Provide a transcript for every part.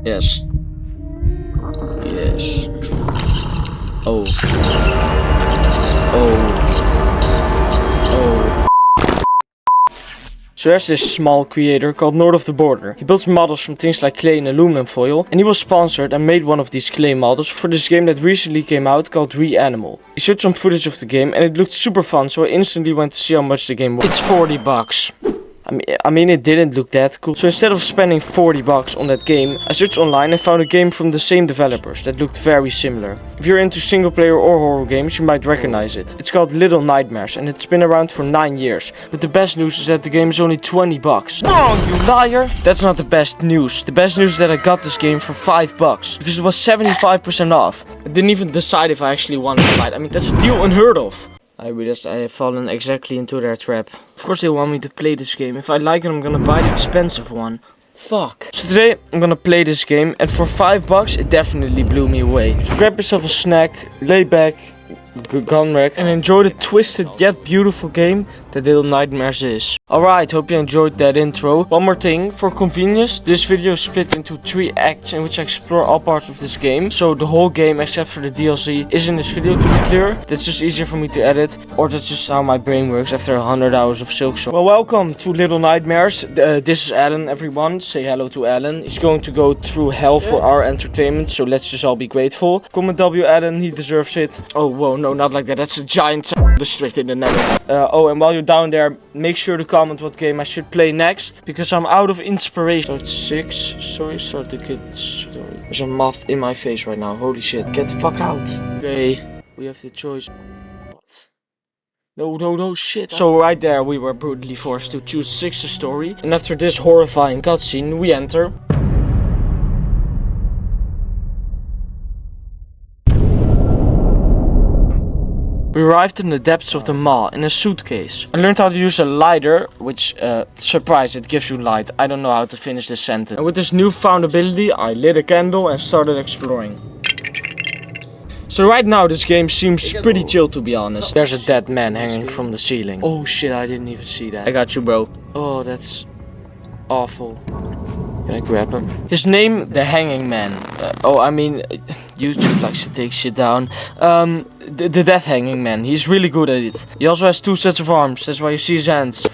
Yes. Yes. Oh. Oh. So there's this small creator called North of the Border. He builds models from things like clay and aluminum foil, and he was sponsored and made one of these clay models for this game that recently came out called Reanimal. He showed some footage of the game and it looked super fun, so I instantly went to see how much the game was. It's $40. I mean it didn't look that cool. So instead of spending $40 on that game, I searched online and found a game from the same developers that looked very similar. If you're into single player or horror games, you might recognize it. It's called Little Nightmares and it's been around for 9 years. But the best news is that the game is only $20. Wrong, you liar! That's not the best news. The best news is that I got this game for $5 because it was 75% off. I didn't even decide if I actually wanted to buy it. I mean, that's a deal unheard of. I realized I have fallen exactly into their trap. Of course they want me to play this game. If I like it, I'm gonna buy the expensive one. Fuck. So today I'm gonna play this game and for $5 it definitely blew me away. So grab yourself a snack, lay back, gun rack and enjoy the twisted yet beautiful game that Little Nightmares is. Alright, hope you enjoyed that intro. One more thing, for convenience, this video is split into 3 acts in which I explore all parts of this game. So the whole game except for the DLC is in this video, to be clear. That's just easier for me to edit, or that's just how my brain works after 100 hours of Silksong. Well, welcome to Little Nightmares. This is Alan, everyone. Say hello to Alan. He's going to go through hell for our entertainment, so let's just all be grateful. Comment W Alan, he deserves it. Oh, whoa, no, not like that. That's a giant district in the Netherlands. Oh, and while you're down there, make sure to comment what game I should play next, because I'm out of inspiration. Start 6 story, start the kid's story. There's a moth in my face right now, holy shit. Get the fuck out. Okay, we have the choice. What? No, shit. So right there we were brutally forced to choose 6 story, and after this horrifying cutscene we enter. We arrived in the depths of the mall in a suitcase. I learned how to use a lighter, which, surprise, it gives you light. I don't know how to finish this sentence. And with this newfound ability, I lit a candle and started exploring. So right now this game seems pretty chill, to be honest. There's a dead man hanging from the ceiling. Oh shit, I didn't even see that. I got you, bro. Oh, that's awful. Can I grab him? His name, the Hanging Man. I mean, YouTube likes to take shit down. The Death Hanging Man. He's really good at it. He also has 2 sets of arms. That's why you see his hands.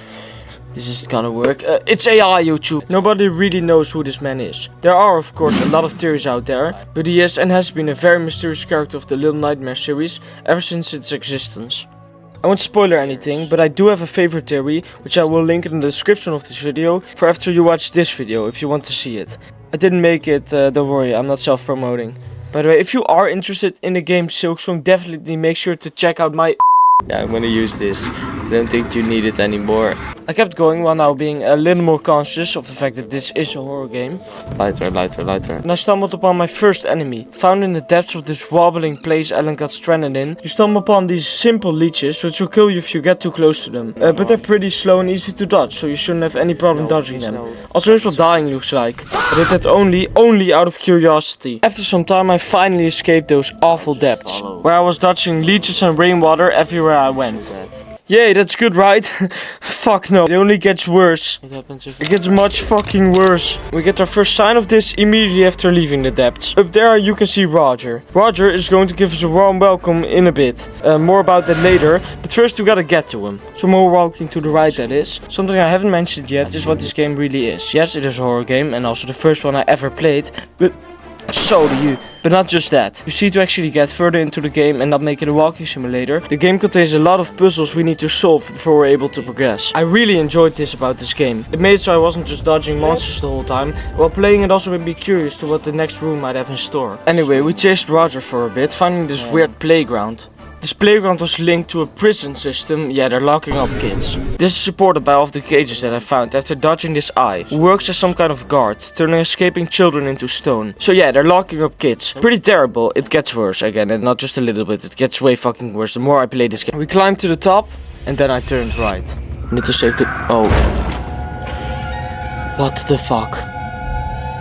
This isn't gonna work. It's AI, YouTube. Nobody really knows who this man is. There are, of course, a lot of theories out there, but he is and has been a very mysterious character of the Little Nightmares series ever since its existence. I won't spoiler anything, but I do have a favorite theory, which I will link in the description of this video for after you watch this video, if you want to see it. I didn't make it, don't worry, I'm not self-promoting. By the way, if you are interested in the game Silksong, definitely make sure to check out my... Yeah, I'm gonna use this. I don't think you need it anymore. I kept going while now being a little more conscious of the fact that this is a horror game. Lighter. And I stumbled upon my first enemy. Found in the depths of this wobbling place Alan got stranded in, you stumble upon these simple leeches which will kill you if you get too close to them. But they're pretty slow and easy to dodge, so you shouldn't have any problem dodging them. Also, here's what dying looks like. I did that only out of curiosity. After some time I finally escaped those awful depths, where I was dodging leeches and rainwater everywhere I went. Yay, that's good, right? Fuck no, it only gets worse. What happens if it gets much fucking worse? We get our first sign of this immediately after leaving the depths. Up there you can see Roger. Roger is going to give us a warm welcome in a bit. More about that later, but first we gotta get to him. So more walking to the right, that is. Something I haven't mentioned yet is what this game really is. Yes, it is a horror game and also the first one I ever played, but so do you. But not just that. You see, to actually get further into the game and not make it a walking simulator, the game contains a lot of puzzles we need to solve before we're able to progress. I really enjoyed this about this game. It made it so I wasn't just dodging monsters the whole time. While playing, it also made me curious to what the next room might have in store. Anyway, we chased Roger for a bit, finding this weird playground. This playground was linked to a prison system. Yeah, they're locking up kids. This is supported by all of the cages that I found after dodging this eye, who works as some kind of guard, turning escaping children into stone. So yeah, they're locking up kids. Pretty terrible. It gets worse again, and not just a little bit. It gets way fucking worse the more I play this game. We climbed to the top, and then I turned right. I need to save the... Oh. What the fuck?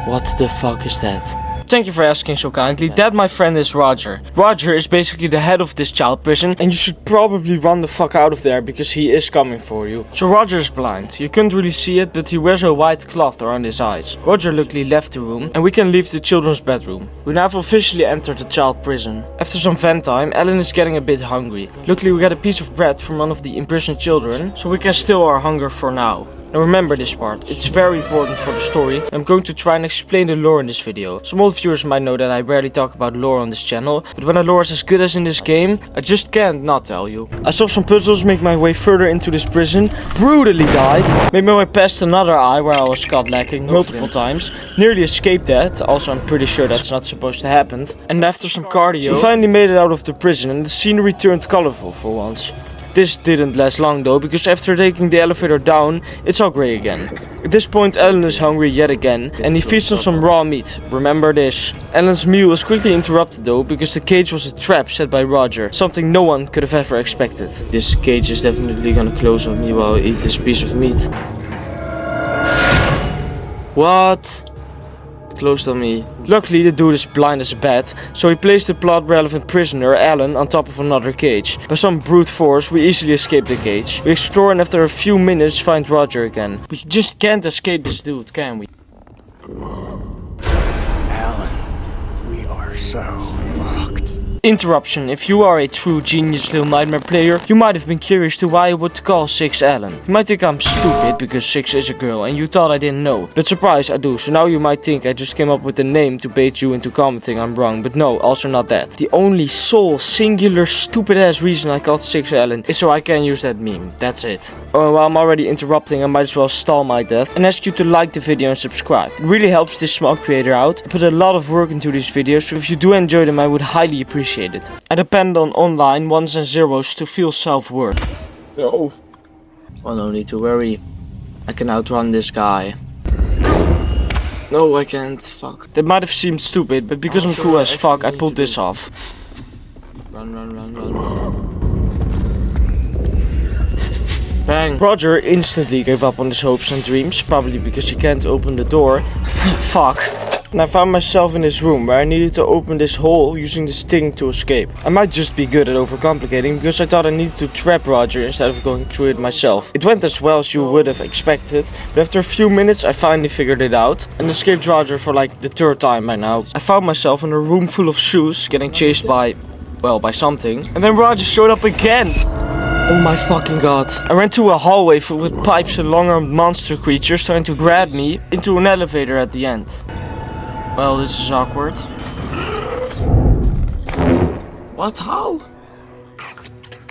What the fuck is that? Thank you for asking so kindly. That, my friend, is Roger. Roger is basically the head of this child prison, and you should probably run the fuck out of there because he is coming for you. So Roger is blind. You couldn't really see it, but he wears a white cloth around his eyes. Roger luckily left the room, and we can leave the children's bedroom. We now have officially entered the child prison. After some vent time, Ellen is getting a bit hungry. Luckily, we get a piece of bread from one of the imprisoned children, so we can still our hunger for now. Now remember this part, it's very important for the story. I'm going to try and explain the lore in this video. Some old viewers might know that I rarely talk about lore on this channel, but when the lore is as good as in this game, I just can't not tell you. I solved some puzzles, make my way further into this prison, brutally died, made my way past another eye where I was caught lacking multiple times, nearly escaped that, also I'm pretty sure that's not supposed to happen, and after some cardio, we finally made it out of the prison and the scenery turned colorful for once. This didn't last long though, because after taking the elevator down, it's all grey again. At this point, Ellen is hungry yet again, and he feeds on some raw meat. Remember this. Ellen's meal is quickly interrupted though, because the cage was a trap set by Roger, something no one could have ever expected. This cage is definitely gonna close on me while I eat this piece of meat. What? Closed on me. Luckily, the dude is blind as a bat, so he placed the plot relevant prisoner, Alan, on top of another cage. By some brute force, we easily escape the cage. We explore and after a few minutes find Roger again. We just can't escape this dude, can we? Alan, we are so fucked. Interruption. If you are a true genius Little Nightmare player, you might have been curious to why I would call Six Ellen. You might think I'm stupid because Six is a girl and you thought I didn't know. But surprise, I do. So now you might think I just came up with the name to bait you into commenting I'm wrong. But no, also not that. The only sole, singular, stupid ass reason I called Six Ellen is so I can use that meme. That's it. Oh, and while I'm already interrupting, I might as well stall my death and ask you to like the video and subscribe. It really helps this small creator out. I put a lot of work into these videos, so if you do enjoy them, I would highly appreciate it. I depend on online ones and zeros to feel self-worth. No. Well, no need to worry. I can outrun this guy. No, I can't. Fuck. That might have seemed stupid, but because I'm cool as fuck, I pulled this off. Run, run, run, run, run. Bang. Roger instantly gave up on his hopes and dreams, probably because he can't open the door. Fuck. And I found myself in this room where I needed to open this hole using the sting to escape. I might just be good at overcomplicating because I thought I needed to trap Roger instead of going through it myself. It went as well as you would have expected, but after a few minutes I finally figured it out and escaped Roger for like the third time by now. I found myself in a room full of shoes getting chased by, well, by something. And then Roger showed up again. Oh my fucking god. I ran to a hallway filled with pipes and long-armed monster creatures trying to grab me into an elevator at the end. Well, this is awkward. What? How?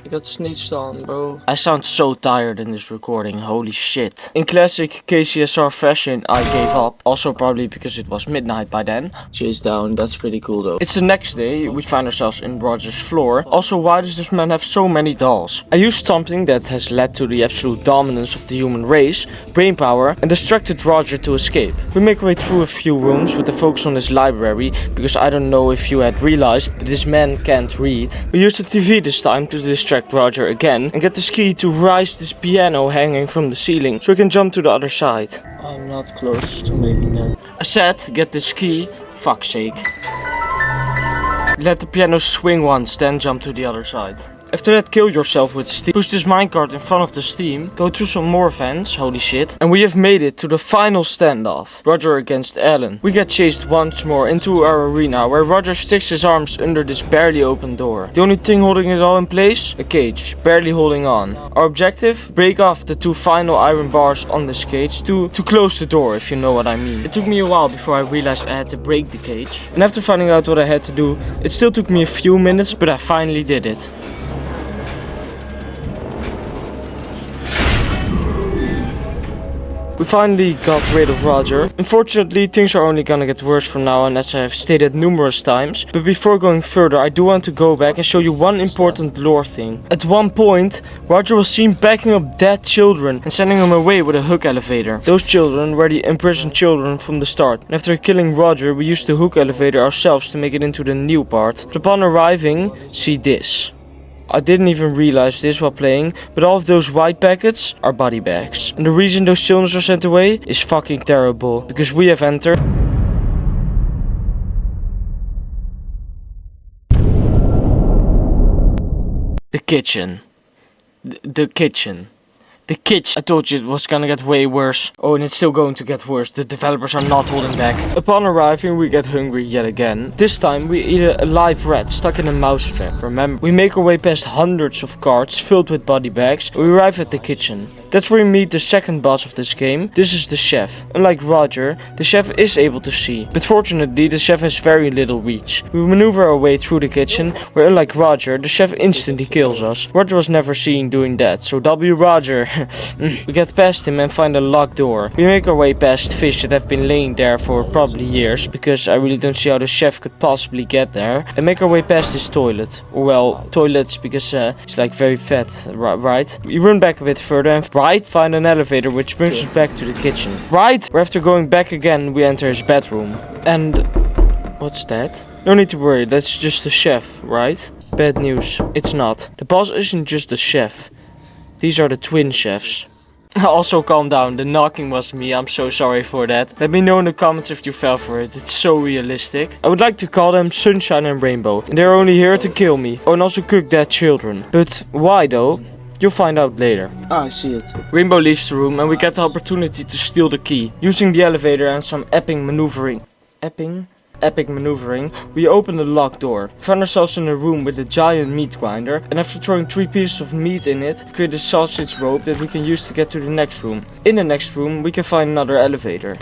I got snitched on, bro. I sound so tired in this recording, holy shit. In classic KCSR fashion, I gave up. Also probably because it was midnight by then. Chase down, that's pretty cool though. It's the next day, we find ourselves in Roger's floor. Also, why does this man have so many dolls? I used something that has led to the absolute dominance of the human race, brain power, and distracted Roger to escape. We make our way through a few rooms with the focus on his library, because I don't know if you had realized, but this man can't read. We used the TV this time to distract Roger again and get this key to rise this piano hanging from the ceiling so we can jump to the other side. I'm not close to making that. I said get this key, fuck's sake. Let the piano swing once, then jump to the other side. After that, kill yourself with steam. Push this minecart in front of the steam. Go through some more vents, holy shit. And we have made it to the final standoff. Roger against Alan. We get chased once more into our arena where Roger sticks his arms under this barely open door. The only thing holding it all in place? A cage, barely holding on. Our objective? Break off the two final iron bars on this cage to close the door, if you know what I mean. It took me a while before I realized I had to break the cage. And after finding out what I had to do, it still took me a few minutes, but I finally did it. We finally got rid of Roger. Unfortunately, things are only gonna get worse from now on, as I have stated numerous times. But before going further, I do want to go back and show you one important lore thing. At one point, Roger was seen backing up dead children and sending them away with a hook elevator. Those children were the imprisoned children from the start. And after killing Roger, we used the hook elevator ourselves to make it into the new part. But upon arriving, see this. I didn't even realize this while playing, but all of those white packets are body bags. And the reason those children are sent away is fucking terrible, because we have entered The kitchen. The kitchen. The kitchen. I told you it was gonna get way worse. Oh, and it's still going to get worse. The developers are not holding back. Upon arriving, we get hungry yet again. This time, we eat a live rat stuck in a mousetrap. Remember, we make our way past hundreds of carts filled with body bags. We arrive at the kitchen. That's where we meet the second boss of this game. This is the chef. Unlike Roger, the chef is able to see. But fortunately, the chef has very little reach. We maneuver our way through the kitchen, where unlike Roger, the chef instantly kills us. Roger was never seen doing that, so W Roger. We get past him and find a locked door. We make our way past fish that have been laying there for probably years, because I really don't see how the chef could possibly get there. And make our way past this toilet. Or well, toilets, because it's like very fat, right? We run back a bit further and find an elevator which brings us back to the kitchen. Right, where after going back again, we enter his bedroom. And what's that? No need to worry, that's just the chef, right? Bad news, it's not. The boss isn't just the chef. These are the twin chefs. Also, calm down, the knocking was me, I'm so sorry for that. Let me know in the comments if you fell for it, it's so realistic. I would like to call them Sunshine and Rainbow, and they're only here to kill me. Oh, and also cook dead children. But why though? You'll find out later. Ah, I see it. Rainbow leaves the room and we get the opportunity to steal the key. Using the elevator and some epic maneuvering, we open the locked door. We find ourselves in a room with a giant meat grinder, and after throwing 3 pieces of meat in it, create a sausage rope that we can use to get to the next room. In the next room, we can find another elevator.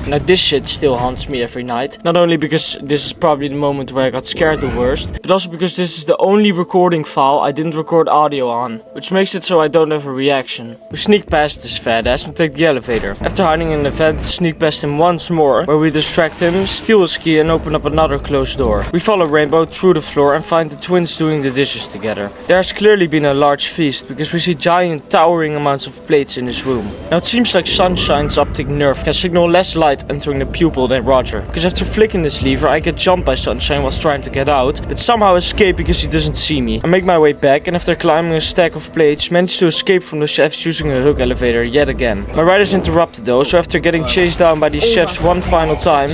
Now this shit still haunts me every night. Not only because this is probably the moment where I got scared the worst, but also because this is the only recording file I didn't record audio on, which makes it so I don't have a reaction. We sneak past this fat ass and take the elevator. After hiding in the vent, sneak past him once more, where we distract him, steal his key and open up another closed door. We follow Rainbow through the floor and find the twins doing the dishes together. There has clearly been a large feast, because we see giant towering amounts of plates in this room. Now it seems like Sunshine's optic nerve can signal less light entering the pupil than Roger, because after flicking this lever I get jumped by Sunshine whilst trying to get out, but somehow escape because he doesn't see me. I make my way back and after climbing a stack of plates manage to escape from the chefs using a hook elevator yet again. My ride is interrupted though, so after getting chased down by these chefs one final time,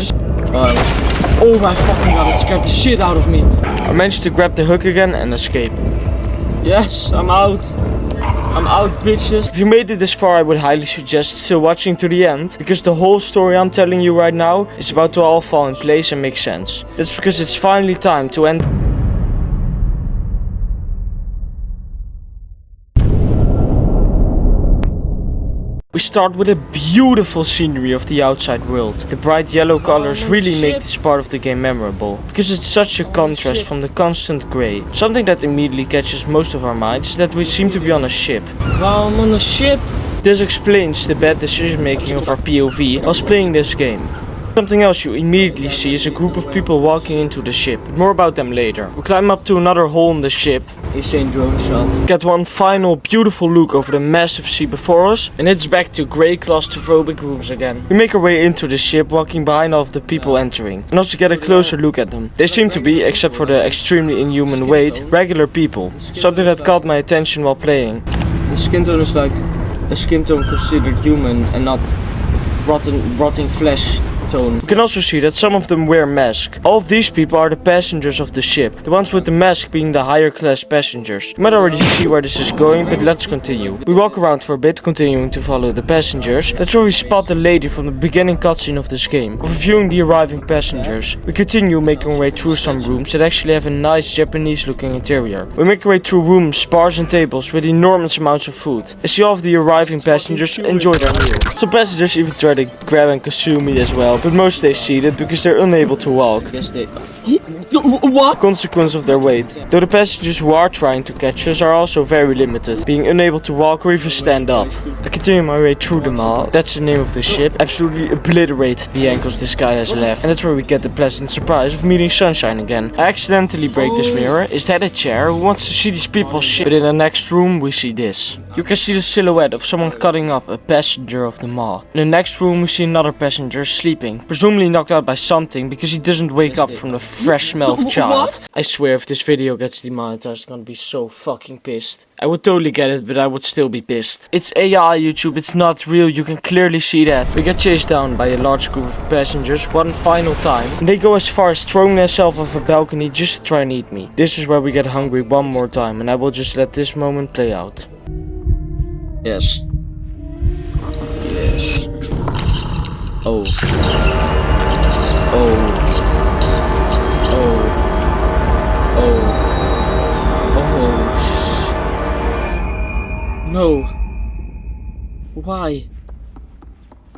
Oh my fucking god, it scared the shit out of me. I managed to grab the hook again and escape. Yes, I'm out. I'm out, bitches. If you made it this far, I would highly suggest still watching to the end, because the whole story I'm telling you right now is about to all fall in place and make sense. That's because it's finally time to end. We start with a beautiful scenery of the outside world. The bright yellow colors really make this part of the game memorable, because it's such a contrast from the constant grey. Something that immediately catches most of our minds is that we seem to be on a ship. Wow, I'm on a ship. This explains the bad decision making of our POV whilst playing this game. Something else you immediately see is a group of people walking into the ship, but more about them later. We climb up to another hole in the ship, Insane drone shot. get one final beautiful look over the massive sea before us, and it's back to grey claustrophobic rooms again. We make our way into the ship, walking behind all of the people entering, and also get a closer look at them. They seem to be, except for the extremely inhuman weight, regular people, something that caught my attention while playing. The skin tone is like a skin tone considered human and not rotting flesh tone. We can also see that some of them wear masks. All of these people are the passengers of the ship, the ones with the mask being the higher class passengers. You might already see where this is going, but let's continue. We walk around for a bit, continuing to follow the passengers. That's where we spot the lady from the beginning cutscene of this game, reviewing the arriving passengers. We continue making our way through some rooms that actually have a nice Japanese looking interior. We make our way through rooms, bars and tables with enormous amounts of food. I see all of the arriving passengers enjoy their meal. Some passengers even try to grab and consume me as well, but most stay seated because they're unable to walk. Yes, they. What? Consequence of their weight. Though the passengers who are trying to catch us are also very limited, being unable to walk or even stand up. I continue my way through them all. That's the name of the ship. Absolutely obliterate the ankles this guy has left. And that's where we get the pleasant surprise of meeting Sunshine again. I accidentally break this mirror. Is that a chair? Who wants to see these people shit? But in the next room we see this. You can see the silhouette of someone cutting up a passenger of the mall. In the next room we see another passenger sleeping, presumably knocked out by something because he doesn't wake up from the fresh smell smell of child. What? I swear if this video gets demonetized, I'm gonna be so fucking pissed. I would totally get it, but I would still be pissed. It's AI, YouTube, it's not real, you can clearly see that. We get chased down by a large group of passengers one final time. And they go as far as throwing themselves off a balcony just to try and eat me. This is where we get hungry one more time, and I will just let this moment play out. Yes. Yes. Oh. Oh. Oh. Oh. Oh. No. Why?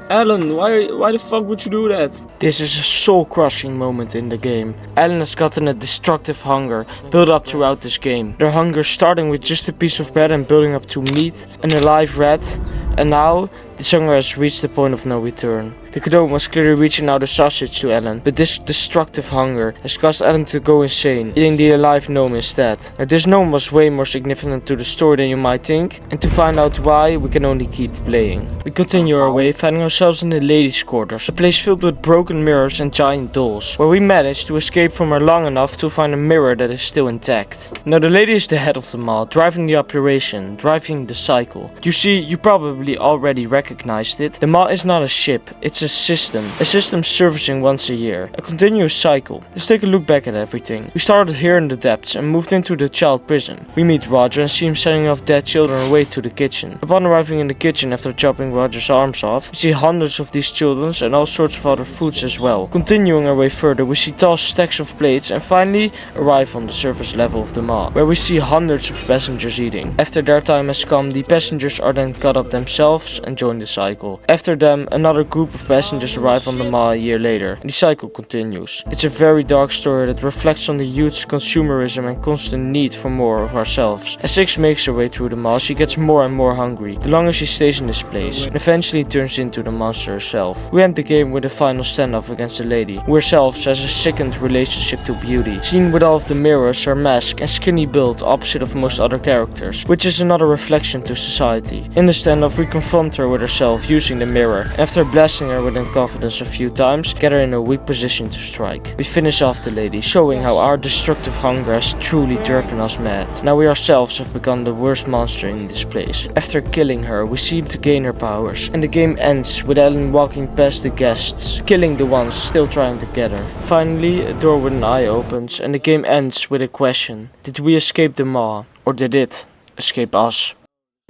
Alan, why the fuck would you do that? This is a soul-crushing moment in the game. Alan has gotten a destructive hunger built up throughout this game. Their hunger starting with just a piece of bread and building up to meat and a live rat. And now, this hunger has reached the point of no return. The gnome was clearly reaching out a sausage to Alan, but this destructive hunger has caused Alan to go insane, eating the alive gnome instead. Now this gnome was way more significant to the story than you might think, and to find out why, we can only keep playing. We continue our way, finding ourselves in the ladies' quarters, a place filled with broken mirrors and giant dolls, where we managed to escape from her long enough to find a mirror that is still intact. Now the lady is the head of the mall, driving the operation, driving the cycle. You see, you probably already recognized it. The mall is not a ship, it's a system servicing once a year, a continuous cycle. Let's take a look back at everything. We started here in the depths and moved into the child prison. We meet Roger and see him sending off dead children away to the kitchen. Upon arriving in the kitchen after chopping Roger's arms off, we see hundreds of these children and all sorts of other foods as well. Continuing our way further, we see tall stacks of plates and finally arrive on the surface level of the mall, where we see hundreds of passengers eating. After their time has come, the passengers are then cut up themselves and join the cycle. After them, another group of passengers arrive on the mall a year later, and the cycle continues. It's a very dark story that reflects on the youth's consumerism and constant need for more of ourselves. As Six makes her way through the mall, she gets more and more hungry, the longer she stays in this place, and eventually turns into the monster herself. We end the game with a final standoff against the lady, who herself has a sickened relationship to beauty, seen with all of the mirrors, her mask, and skinny build opposite of most other characters, which is another reflection to society. In the standoff, we confront her with herself using the mirror. After blasting her with confidence a few times, get her in a weak position to strike. We finish off the lady, showing how our destructive hunger has truly driven us mad. Now we ourselves have become the worst monster in this place. After killing her, we seem to gain her powers, and the game ends with Ellen walking past the guests, killing the ones still trying to get her. Finally, a door with an eye opens, and the game ends with a question. Did we escape the mall, or did it escape us?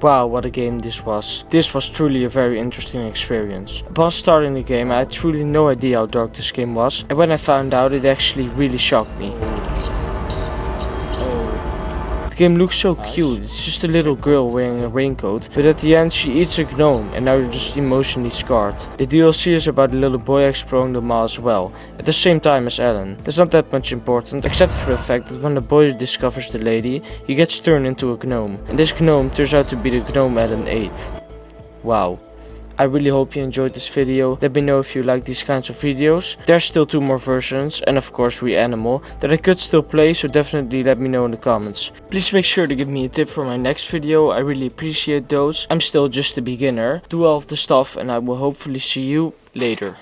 Wow, what a game this was. This was truly a very interesting experience. Upon starting the game, I had truly no idea how dark this game was, and when I found out, it actually really shocked me. The game looks so cute, it's just a little girl wearing a raincoat, but at the end she eats a gnome and now you're just emotionally scarred. The DLC is about a little boy exploring the mall as well, at the same time as Alan. That's not that much important, except for the fact that when the boy discovers the lady, he gets turned into a gnome, and this gnome turns out to be the gnome Alan ate. Wow. I really hope you enjoyed this video. Let me know if you like these kinds of videos. There's still 2 more versions and of course Reanimal that I could still play, so definitely let me know in the comments. Please make sure to give me a tip for my next video, I really appreciate those. I'm still just a beginner. Do all of the stuff and I will hopefully see you later.